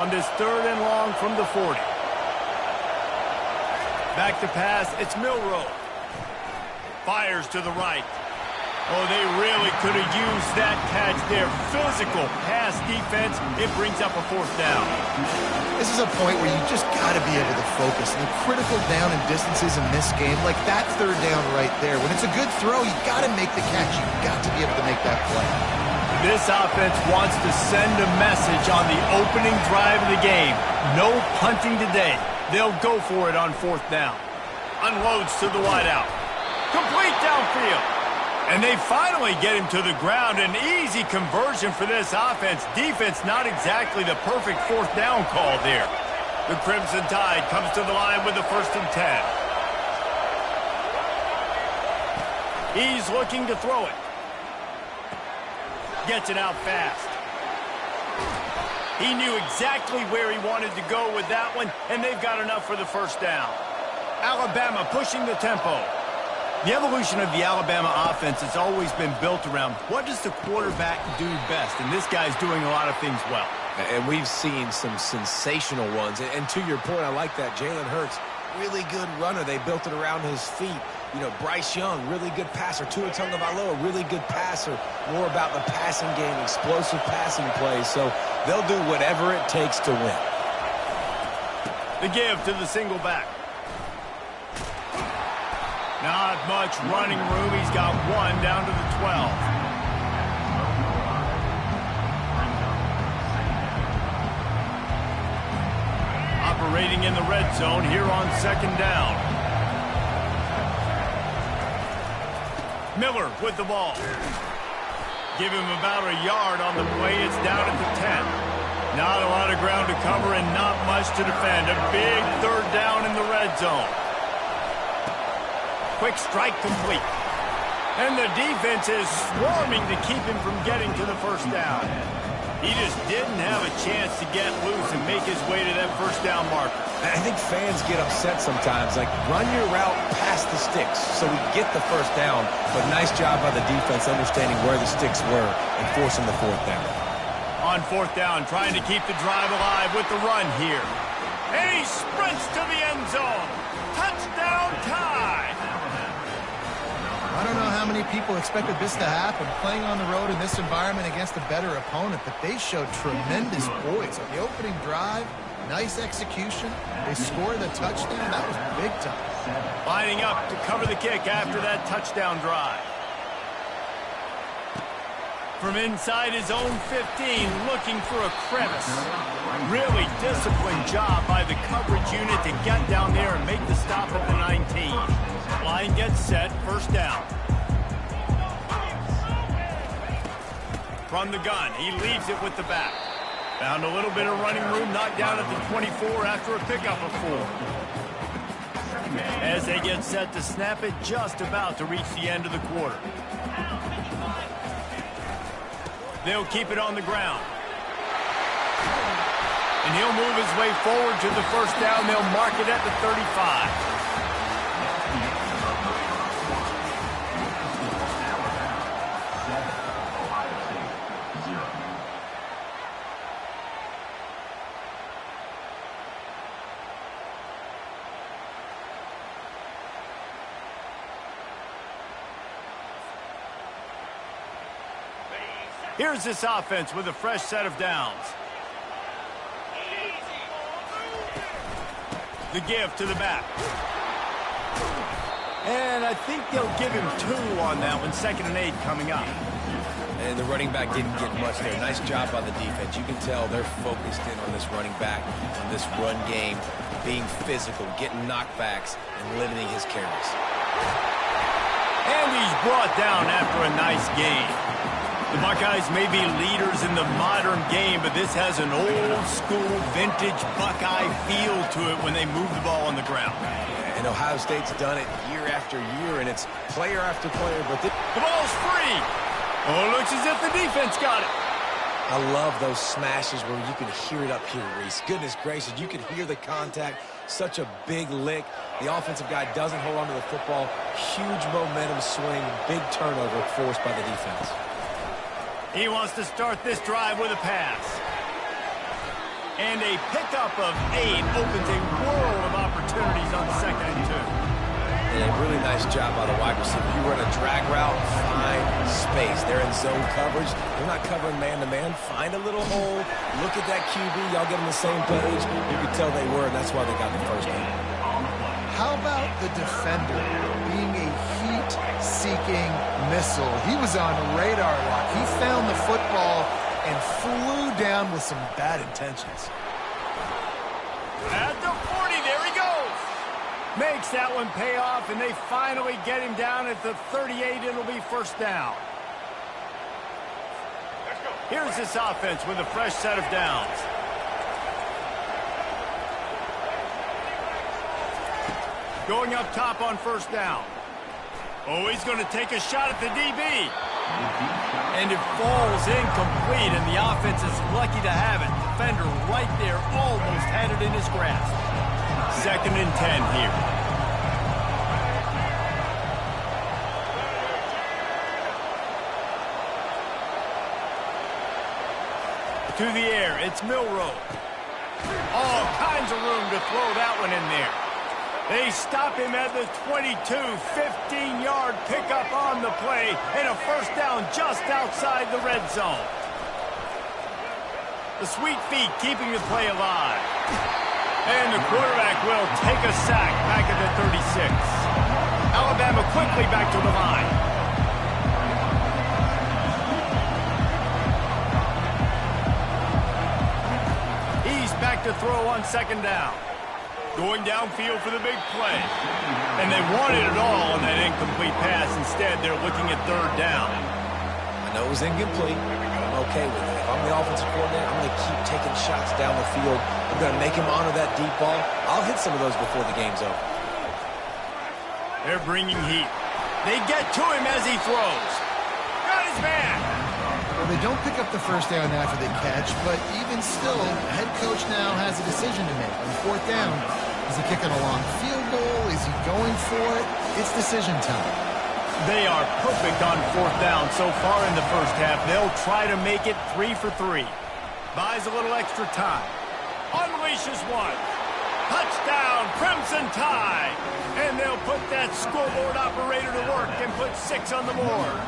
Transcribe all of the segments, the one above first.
On this 3rd and long from the 40. Back to pass, it's Milroe. Fires to the right. Oh, they really could have used that catch there. Physical pass defense. It brings up a 4th down. This is a point where you just got to be able to focus. And the critical down and distances in this game, like that 3rd down right there. When it's a good throw, you got to make the catch. You got to be able to make that play. This offense wants to send a message on the opening drive of the game. No punting today. They'll go for it on 4th down. Unloads to the wideout. Complete downfield. And they finally get him to the ground. An easy conversion for this offense. Defense not exactly the perfect 4th down call there. The Crimson Tide comes to the line with the 1st and 10. He's looking to throw it. Gets it out fast. He knew exactly where he wanted to go with that one, and they've got enough for the 1st down. Alabama pushing the tempo. The evolution of the Alabama offense has always been built around what does the quarterback do best, and this guy's doing a lot of things well. And we've seen some sensational ones. And to your point, I like that. Jalen Hurts, really good runner. They built it around his feet. You know, Bryce Young, really good passer. Tua Tagovailoa, really good passer. More about the passing game, explosive passing plays. So they'll do whatever it takes to win. The give to the single back. Not much running room. He's got 1 down to the 12. Operating in the red zone here on 2nd down. Miller with the ball. Give him about a yard on the play. It's down at the 10. Not a lot of ground to cover and not much to defend. A big 3rd down in the red zone. Quick strike complete. And the defense is swarming to keep him from getting to the 1st down. He just didn't have a chance to get loose and make his way to that 1st down marker. I think fans get upset sometimes. Like, run your route past the sticks so we get the 1st down. But nice job by the defense understanding where the sticks were and forcing the 4th down. On 4th down, trying to keep the drive alive with the run here. And he sprints to the end zone. Touchdown Tide! I don't know how many people expected this to happen, playing on the road in this environment against a better opponent, but they showed tremendous poise. On the opening drive, nice execution. They scored the touchdown. That was big time. Lining up to cover the kick after that touchdown drive. From inside his own 15, looking for a crevice. Really disciplined job by the coverage unit to get down there and make the stop at the 19. Line gets set, 1st down. From the gun, he leaves it with the back. Found a little bit of running room, knocked down at the 24 after a pickup of 4. As they get set to snap it, just about to reach the end of the quarter. They'll keep it on the ground. And he'll move his way forward to the 1st down. They'll mark it at the 35. Here's this offense with a fresh set of downs. The give to the back. And I think they'll give him 2 on that one. 2nd and 8 coming up. And the running back didn't get much there. Nice job by the defense. You can tell they're focused in on this running back, on this run game, being physical, getting knockbacks, and limiting his carries. And he's brought down after a nice game. The Buckeyes may be leaders in the modern game, but this has an old-school, vintage Buckeye feel to it when they move the ball on the ground. And Ohio State's done it year after year, and it's player after player. But the ball's free. Oh, it looks as if the defense got it. I love those smashes where you can hear it up here, Reese. Goodness gracious, you can hear the contact. Such a big lick. The offensive guy doesn't hold on to the football. Huge momentum swing, big turnover forced by the defense. He wants to start this drive with a pass. And a pickup of 8 opens a world of opportunities on 2nd and 2. And a really nice job by the wide receiver. You run a drag route, find space. They're in zone coverage. They're not covering man-to-man. Find a little hole. Look at that QB. Y'all get on the same page. You can tell they were, and that's why they got the first down. How about the defender being a heat-seeking missile? He was on radar lock. He found the football and flew down with some bad intentions. At the 40, there he goes. Makes that one pay off, and they finally get him down at the 38. It'll be first down. Here's this offense with a fresh set of downs. Going up top on first down. Oh, he's going to take a shot at the DB. And it falls incomplete, and the offense is lucky to have it. Defender right there almost had it in his grasp. 2nd and 10 here. To the air, it's Milroe. All kinds of room to throw that one in there. They stop him at the 22, 15-yard pickup on the play, and a first down just outside the red zone. The sweet feet keeping the play alive. And the quarterback will take a sack back at the 36. Alabama quickly back to the line. He's back to throw on 2nd down. Going downfield for the big play. And they wanted it all on that incomplete pass. Instead, they're looking at 3rd down. I know it was incomplete. I'm okay with it. If I'm the offensive coordinator, I'm going to keep taking shots down the field. I'm going to make him honor that deep ball. I'll hit some of those before the game's over. They're bringing heat. They get to him as he throws. Got his man. Well, they don't pick up the first down after they catch, but even still, the head coach now has a decision to make. On 4th down, is he kicking a long field goal? Is he going for it? It's decision time. They are perfect on 4th down so far in the first half. They'll try to make it 3 for 3. Buys a little extra time. Unleashes one. Touchdown, Crimson Tide. And they'll put that scoreboard operator to work and put 6 on the board.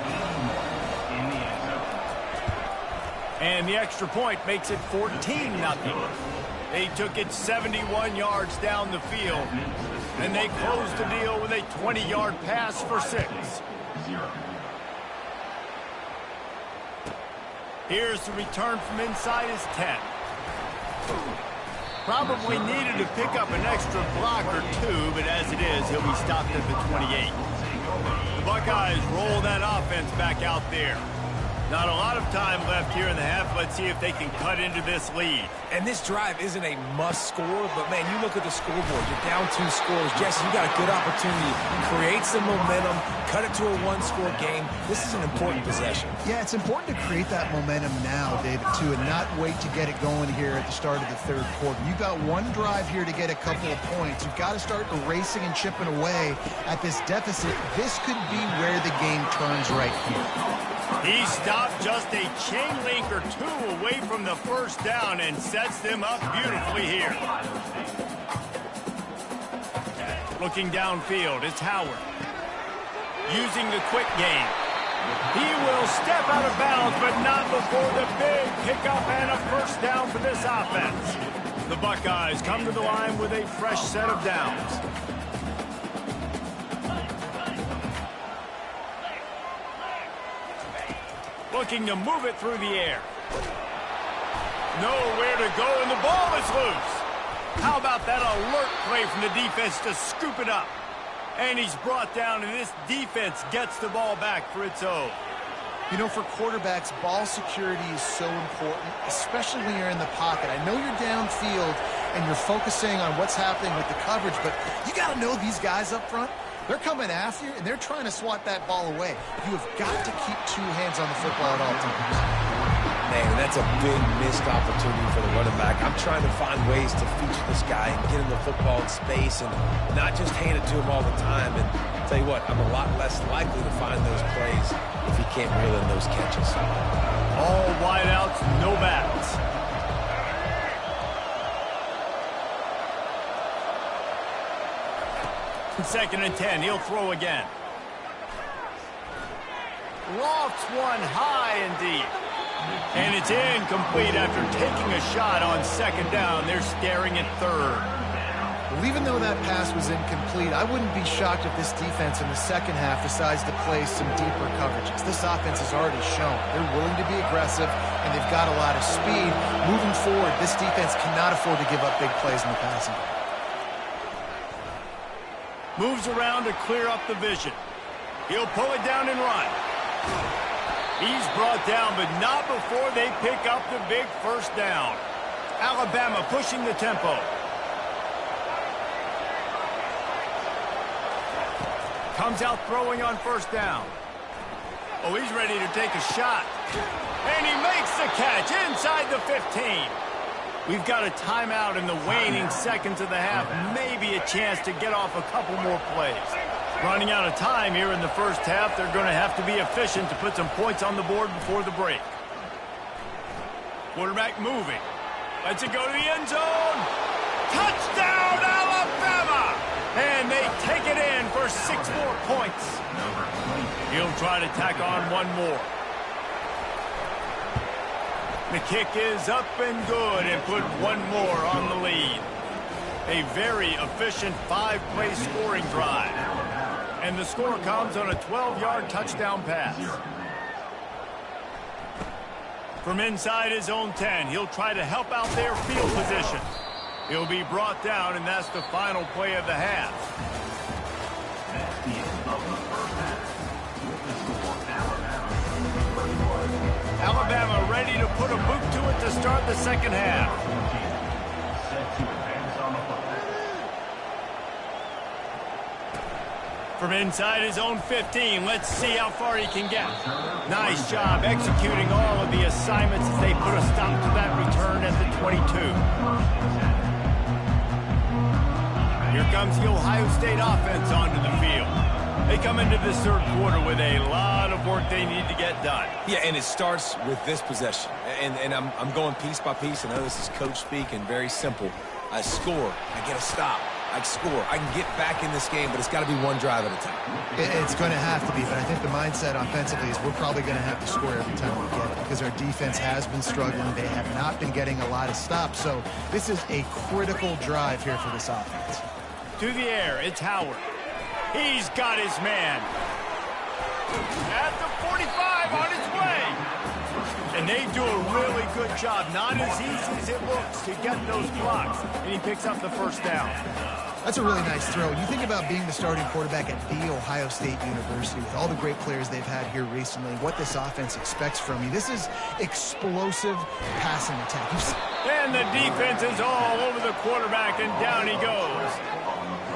And the extra point makes it 14-0. They took it 71 yards down the field. And they closed the deal with a 20-yard pass for 6. Here's the return from inside his 10. Probably needed to pick up an extra block or 2, but as it is, he'll be stopped at the 28. The Buckeyes roll that offense back out there. Not a lot of time left here in the half. Let's see if they can cut into this lead. And this drive isn't a must score, but, man, you look at the scoreboard. You're down 2 scores. Jesse, you got a good opportunity. Create some momentum. Cut it to a 1-score game. This is an important possession. Yeah, it's important to create that momentum now, David, too, and not wait to get it going here at the start of the 3rd quarter. You've got one drive here to get a couple of points. You've got to start erasing and chipping away at this deficit. This could be where the game turns right here. He stopped just a chain link or 2 away from the first down and sets them up beautifully here. Looking downfield, it's Howard. Using the quick game. He will step out of bounds, but not before the big pickup and a first down for this offense. The Buckeyes come to the line with a fresh set of downs. Looking to move it through the air. Nowhere to go, and the ball is loose. How about that alert play from the defense to scoop it up? And he's brought down, and this defense gets the ball back for its own. You know, for quarterbacks, ball security is so important, especially when you're in the pocket. I know you're downfield, and you're focusing on what's happening with the coverage, but you got to know these guys up front. They're coming after you, and they're trying to swat that ball away. You have got to keep 2 hands on the football at all times. Man, that's a big missed opportunity for the running back. I'm trying to find ways to feature this guy and get him the football in space and not just hand it to him all the time. And I'll tell you what, I'm a lot less likely to find those plays if he can't reel in those catches. All wideouts, no backs. Second and 10. He'll throw again. Lofts one high and deep. And it's incomplete after taking a shot on second down. They're staring at third. Well, even though that pass was incomplete, I wouldn't be shocked if this defense in the second half decides to play some deeper coverages. This offense has already shown they're willing to be aggressive, and they've got a lot of speed. Moving forward, this defense cannot afford to give up big plays in the passing game. Moves around to clear up the vision. He'll pull it down and run. He's brought down, but not before they pick up the big first down. Alabama pushing the tempo. Comes out throwing on first down. Oh, he's ready to take a shot. And he makes the catch inside the 15. We've got a timeout in the waning seconds of the half. Maybe a chance to get off a couple more plays. Running out of time here in the first half. They're going to have to be efficient to put some points on the board before the break. Quarterback moving. Lets it go to the end zone. Touchdown, Alabama! And they take it in for 6 more points. He'll try to tack on one more. The kick is up and good and put one more on the lead. A very efficient 5-play scoring drive. And the score comes on a 12-yard touchdown pass. From inside his own 10, he'll try to help out their field position. He'll be brought down, and that's the final play of the half. Alabama ready to put a boot to it to start the second half. From inside his own 15, let's see how far he can get. Nice job executing all of the assignments as they put a stop to that return at the 22. Here comes the Ohio State offense onto the field. They come into this third quarter with a lot of work they need to get done. Yeah, and it starts with this possession. And I'm going piece by piece. I know this is coach speak and very simple. I score. I get a stop. I score. I can get back in this game, but it's got to be one drive at a time. It's going to have to be, but I think the mindset offensively is we're probably going to have to score every time we get it because our defense has been struggling. They have not been getting a lot of stops, so this is a critical drive here for this offense. To the air, it's Howard. He's got his man. At the 45 on his way. And they do a really good job. Not as easy as it looks to get those blocks. And he picks up the first down. That's a really nice throw. You think about being the starting quarterback at The Ohio State University with all the great players they've had here recently, what this offense expects from you. This is explosive passing attack. And the defense is all over the quarterback, and down he goes.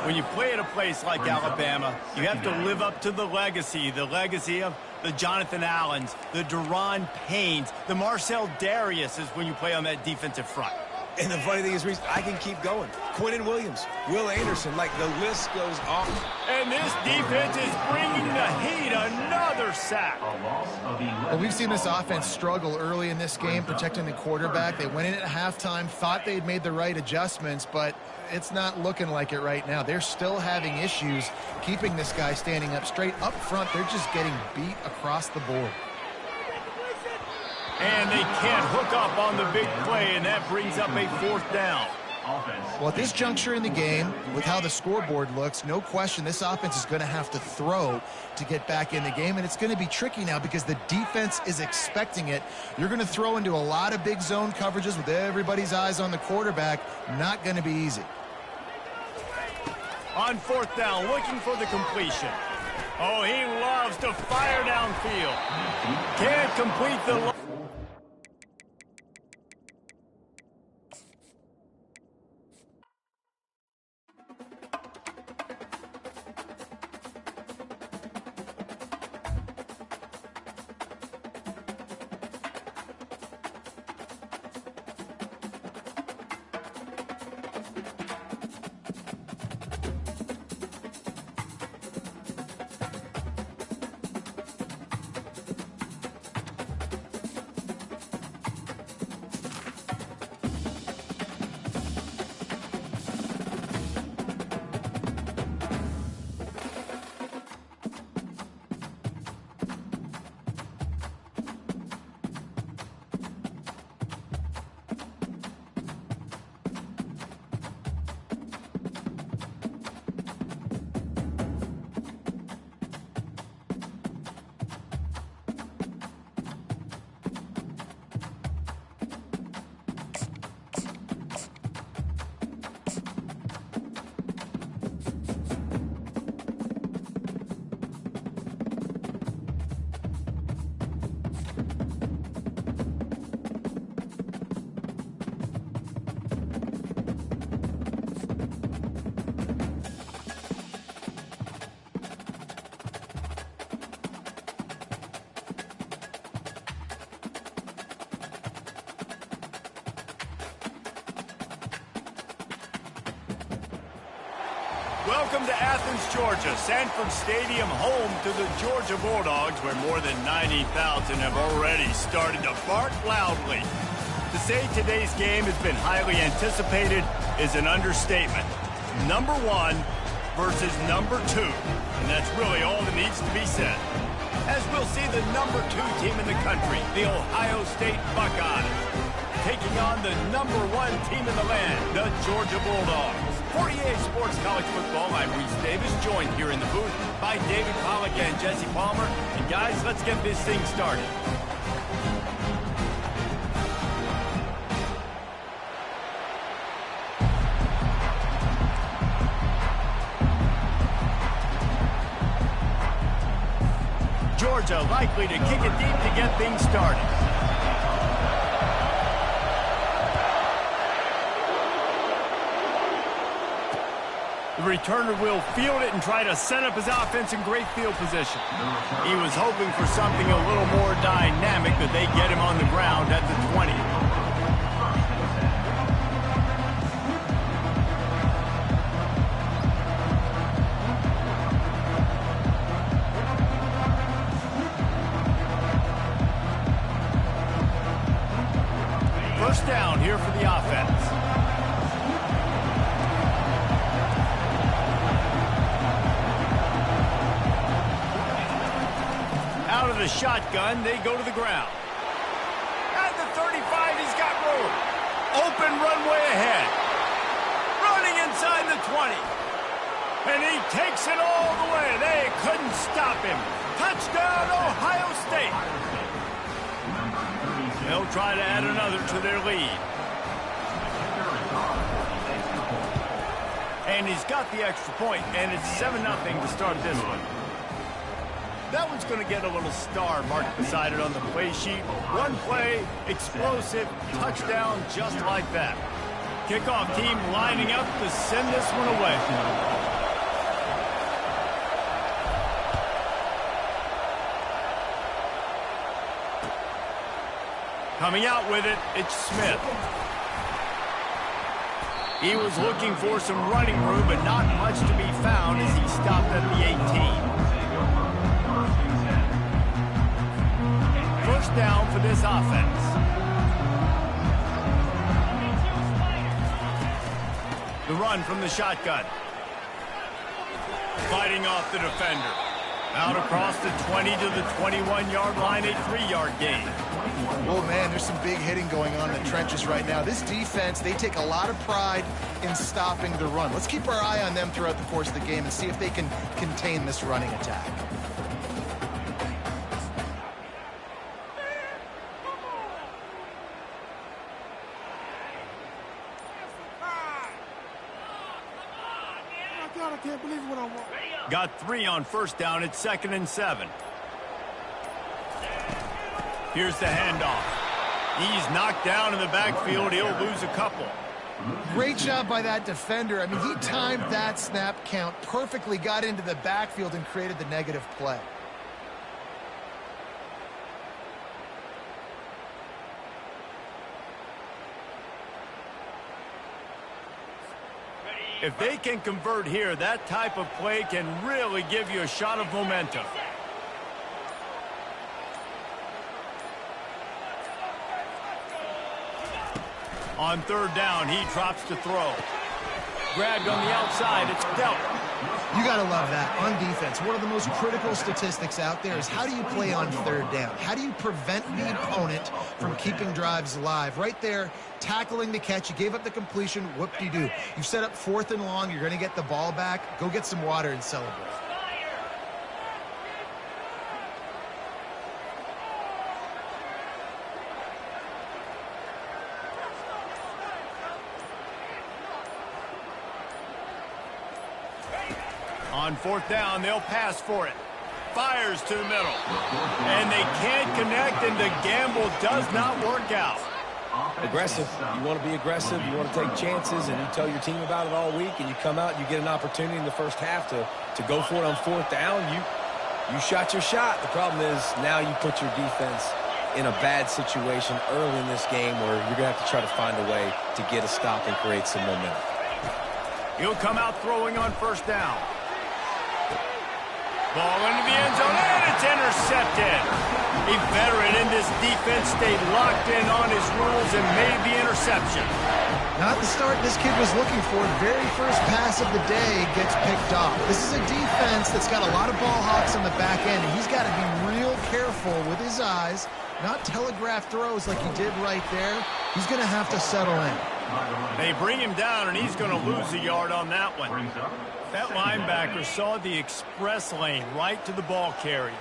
When you play at a place like Alabama, you have to live up to the legacy of the Jonathan Allens, the Daron Paynes, the Marcel Darius is when you play on that defensive front. And the funny thing is, Reese, I can keep going. Quinnen Williams, Will Anderson, like the list goes on. And this defense is bringing the heat. Another sack. Well, we've seen this offense struggle early in this game, protecting the quarterback. They went in at halftime, thought they'd made the right adjustments, but it's not looking like it right now. They're still having issues keeping this guy standing up straight. Up front, they're just getting beat across the board. And they can't hook up on the big play, and that brings up a fourth down. Well, at this juncture in the game, with how the scoreboard looks, no question this offense is going to have to throw to get back in the game, and it's going to be tricky now because the defense is expecting it. You're going to throw into a lot of big zone coverages with everybody's eyes on the quarterback. Not going to be easy. On fourth down, looking for the completion. Oh, he loves to fire downfield. Can't complete the... Welcome to Athens, Georgia, Sanford Stadium, home to the Georgia Bulldogs, where more than 90,000 have already started to bark loudly. To say today's game has been highly anticipated is an understatement. Number 1 versus number 2, and that's really all that needs to be said. As we'll see the number 2 team in the country, the Ohio State Buckeyes, taking on the number 1 team in the land, the Georgia Bulldogs. 48 Sports College Football, I'm Reese Davis, joined here in the booth by David Pollack and Jesse Palmer. And guys, let's get this thing started. Georgia likely to kick it deep to get things started. The returner will field it and try to set up his offense in great field position. He was hoping for something a little more dynamic, but they get him on the ground at the 20. First down here for the offense. Out of the shotgun, they go to the ground. At the 35, he's got room. Open runway ahead. Running inside the 20. And he takes it all the way. They couldn't stop him. Touchdown, Ohio State. They'll try to add another to their lead. And he's got the extra point, and it's 7-0 to start this one. That one's going to get a little star marked beside it on the play sheet. One play, explosive, touchdown, just like that. Kickoff team lining up to send this one away. Coming out with it, it's Smith. He was looking for some running room, but not much to be found as he stopped at the 18. First down for this offense. The run from the shotgun. Fighting off the defender. Out across the 20 to the 21-yard line, a 3-yard gain. Oh, man, there's some big hitting going on in the trenches right now. This defense, they take a lot of pride in stopping the run. Let's keep our eye on them throughout the course of the game and see if they can contain this running attack. I can't believe what I want. Got 3 on first down. It's 2nd and 7. Here's the handoff. He's knocked down in the backfield. He'll lose a couple. Great job by that defender. I mean, he timed that snap count perfectly, got into the backfield and created the negative play. If they can convert here, that type of play can really give you a shot of momentum. On third down, he drops to throw. Grabbed on the outside, it's dealt. You got to love that. On defense, one of the most critical statistics out there is how do you play on third down? How do you prevent the opponent from keeping drives alive? Right there, tackling the catch. You gave up the completion. Whoop-de-doo. You've set up 4th and long. You're going to get the ball back. Go get some water and celebrate. On 4th down, they'll pass for it. Fires to the middle. And they can't connect, and the gamble does not work out. Aggressive. You want to be aggressive. You want to take chances, and you tell your team about it all week, and you come out and you get an opportunity in the first half to go for it on 4th down. You shot your shot. The problem is now you put your defense in a bad situation early in this game where you're going to have to try to find a way to get a stop and create some momentum. He'll come out throwing on first down. Ball into the end zone, and it's intercepted. A veteran in this defense stayed locked in on his rules and made the interception. Not the start this kid was looking for. Very first pass of the day gets picked off. This is a defense that's got a lot of ball hawks on the back end, and he's got to be real careful with his eyes, not telegraph throws like he did right there. He's going to have to settle in. They bring him down, and he's going to lose a yard on that one. That linebacker saw the express lane right to the ball carrier.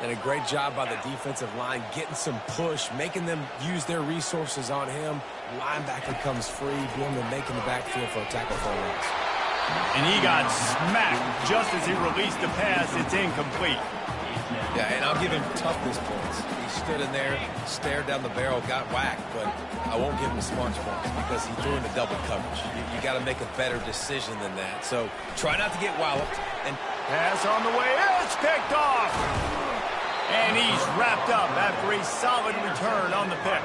And a great job by the defensive line getting some push, making them use their resources on him. Linebacker comes free, doing the making the backfield for a tackle for a loss. And he got smacked just as he released the pass. It's incomplete. Yeah, and I'll give him toughness points. He stood in there, stared down the barrel, got whacked, but I won't give him smarts points because he threw into double coverage. You got to make a better decision than that. So try not to get walloped. And pass on the way. It's picked off. And he's wrapped up after a solid return on the pick.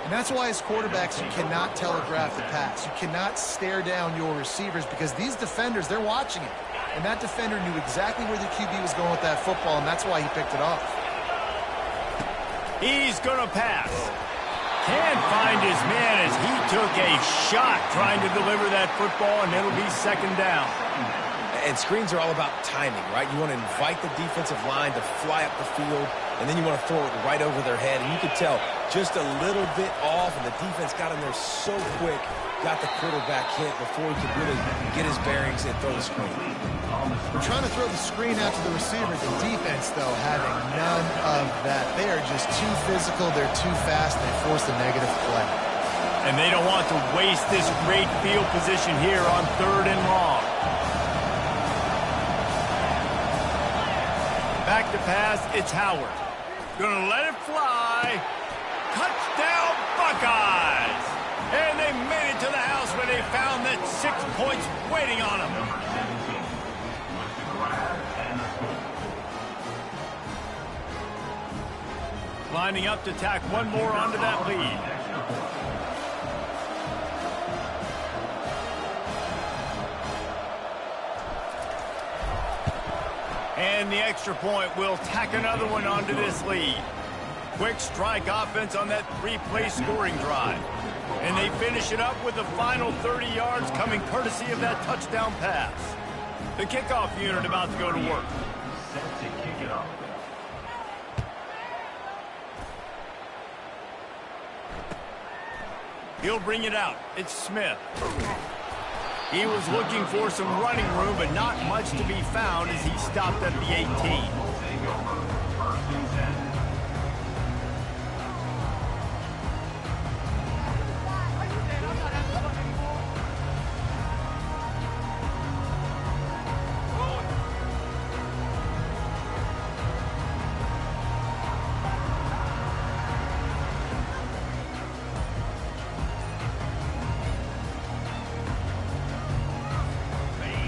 And that's why as quarterbacks, you cannot telegraph the pass. You cannot stare down your receivers because these defenders, they're watching it. And that defender knew exactly where the QB was going with that football, and that's why he picked it off. He's going to pass. Can't find his man as he took a shot trying to deliver that football, and it'll be second down. And screens are all about timing, right? You want to invite the defensive line to fly up the field, and then you want to throw it right over their head. And you could tell just a little bit off, and the defense got in there so quick, got the quarterback hit before he could really get his bearings and throw the screen. We're trying to throw the screen out to the receiver. The defense, though, having none of that. They are just too physical. They're too fast. They force a negative play. And they don't want to waste this great field position here on 3rd and long. Back to pass, it's Howard. Gonna let it fly. Touchdown, Buckeyes! And they made it to the house where they found that 6 points waiting on them. Lining up to tack one more onto that lead. And the extra point will tack another one onto this lead. Quick strike offense on that 3-play scoring drive. And they finish it up with the final 30 yards coming courtesy of that touchdown pass. The kickoff unit about to go to work. He'll bring it out. It's Smith. He was looking for some running room, but not much to be found as he stopped at the 18.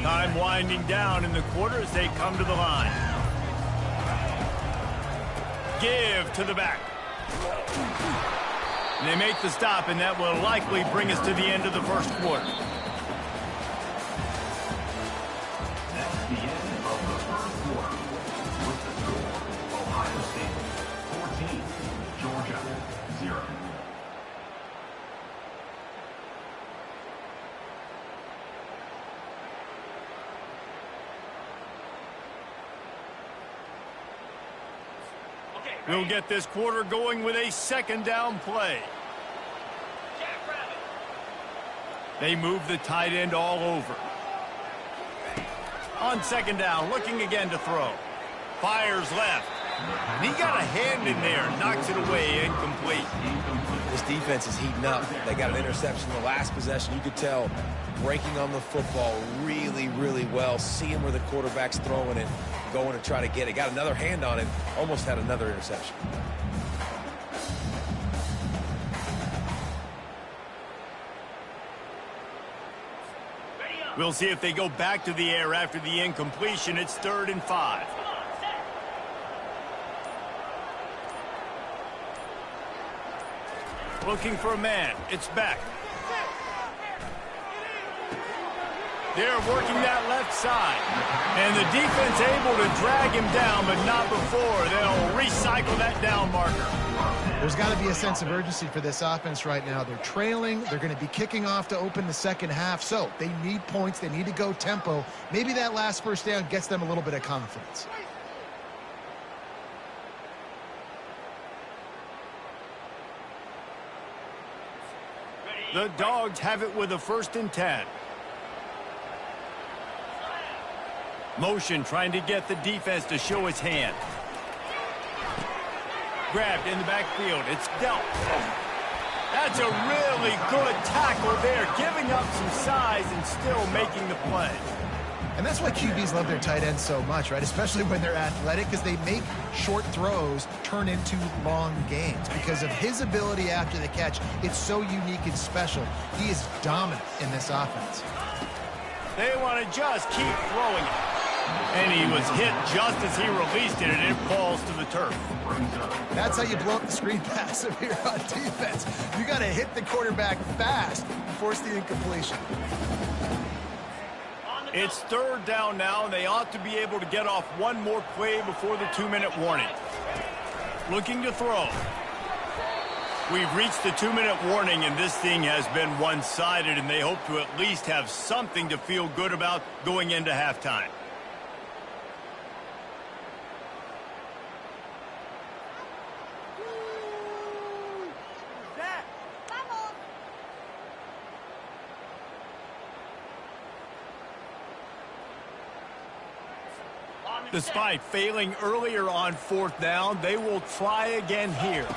Time winding down in the quarter as they come to the line. Give to the back. And they make the stop, and that will likely bring us to the end of the first quarter. That's the end of the first quarter. With the score, Ohio State 14, Georgia 0. We'll get this quarter going with a second down play. They move the tight end all over. On second down, looking again to throw. Fires left. And he got a hand in there, knocks it away, incomplete. This defense is heating up. They got an interception the last possession. You could tell breaking on the football really, really well, seeing where the quarterback's throwing it, going to try to get it. Got another hand on it, almost had another interception. We'll see if they go back to the air after the incompletion. It's 3rd and 5. Looking for a man. It's back. They're working that left side. And the defense able to drag him down, but not before. They'll recycle that down marker. There's got to be a sense of urgency for this offense right now. They're trailing. They're going to be kicking off to open the second half. So they need points. They need to go tempo. Maybe that last first down gets them a little bit of confidence. The Dogs have it with a 1st and 10. Motion trying to get the defense to show his hand. Grabbed in the backfield. It's dealt. That's a really good tackle there, giving up some size and still making the play. And that's why QBs love their tight ends so much, right? Especially when they're athletic, because they make short throws turn into long gains. Because of his ability after the catch, it's so unique and special. He is dominant in this offense. They want to just keep throwing it. And he was hit just as he released it, and it falls to the turf. That's how you blow up the screen pass if you're on defense. You got to hit the quarterback fast and force the incompletion. It's 3rd down now, and they ought to be able to get off one more play before the 2-minute warning. Looking to throw. We've reached the 2-minute warning, and this thing has been one-sided, and they hope to at least have something to feel good about going into halftime. Despite failing earlier on 4th down, they will try again here.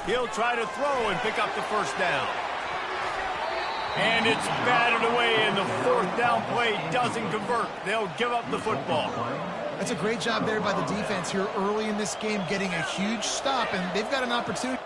He'll try to throw and pick up the 1st down. And it's batted away, and the 4th down play doesn't convert. They'll give up the football. That's a great job there by the defense here early in this game, getting a huge stop, and they've got an opportunity.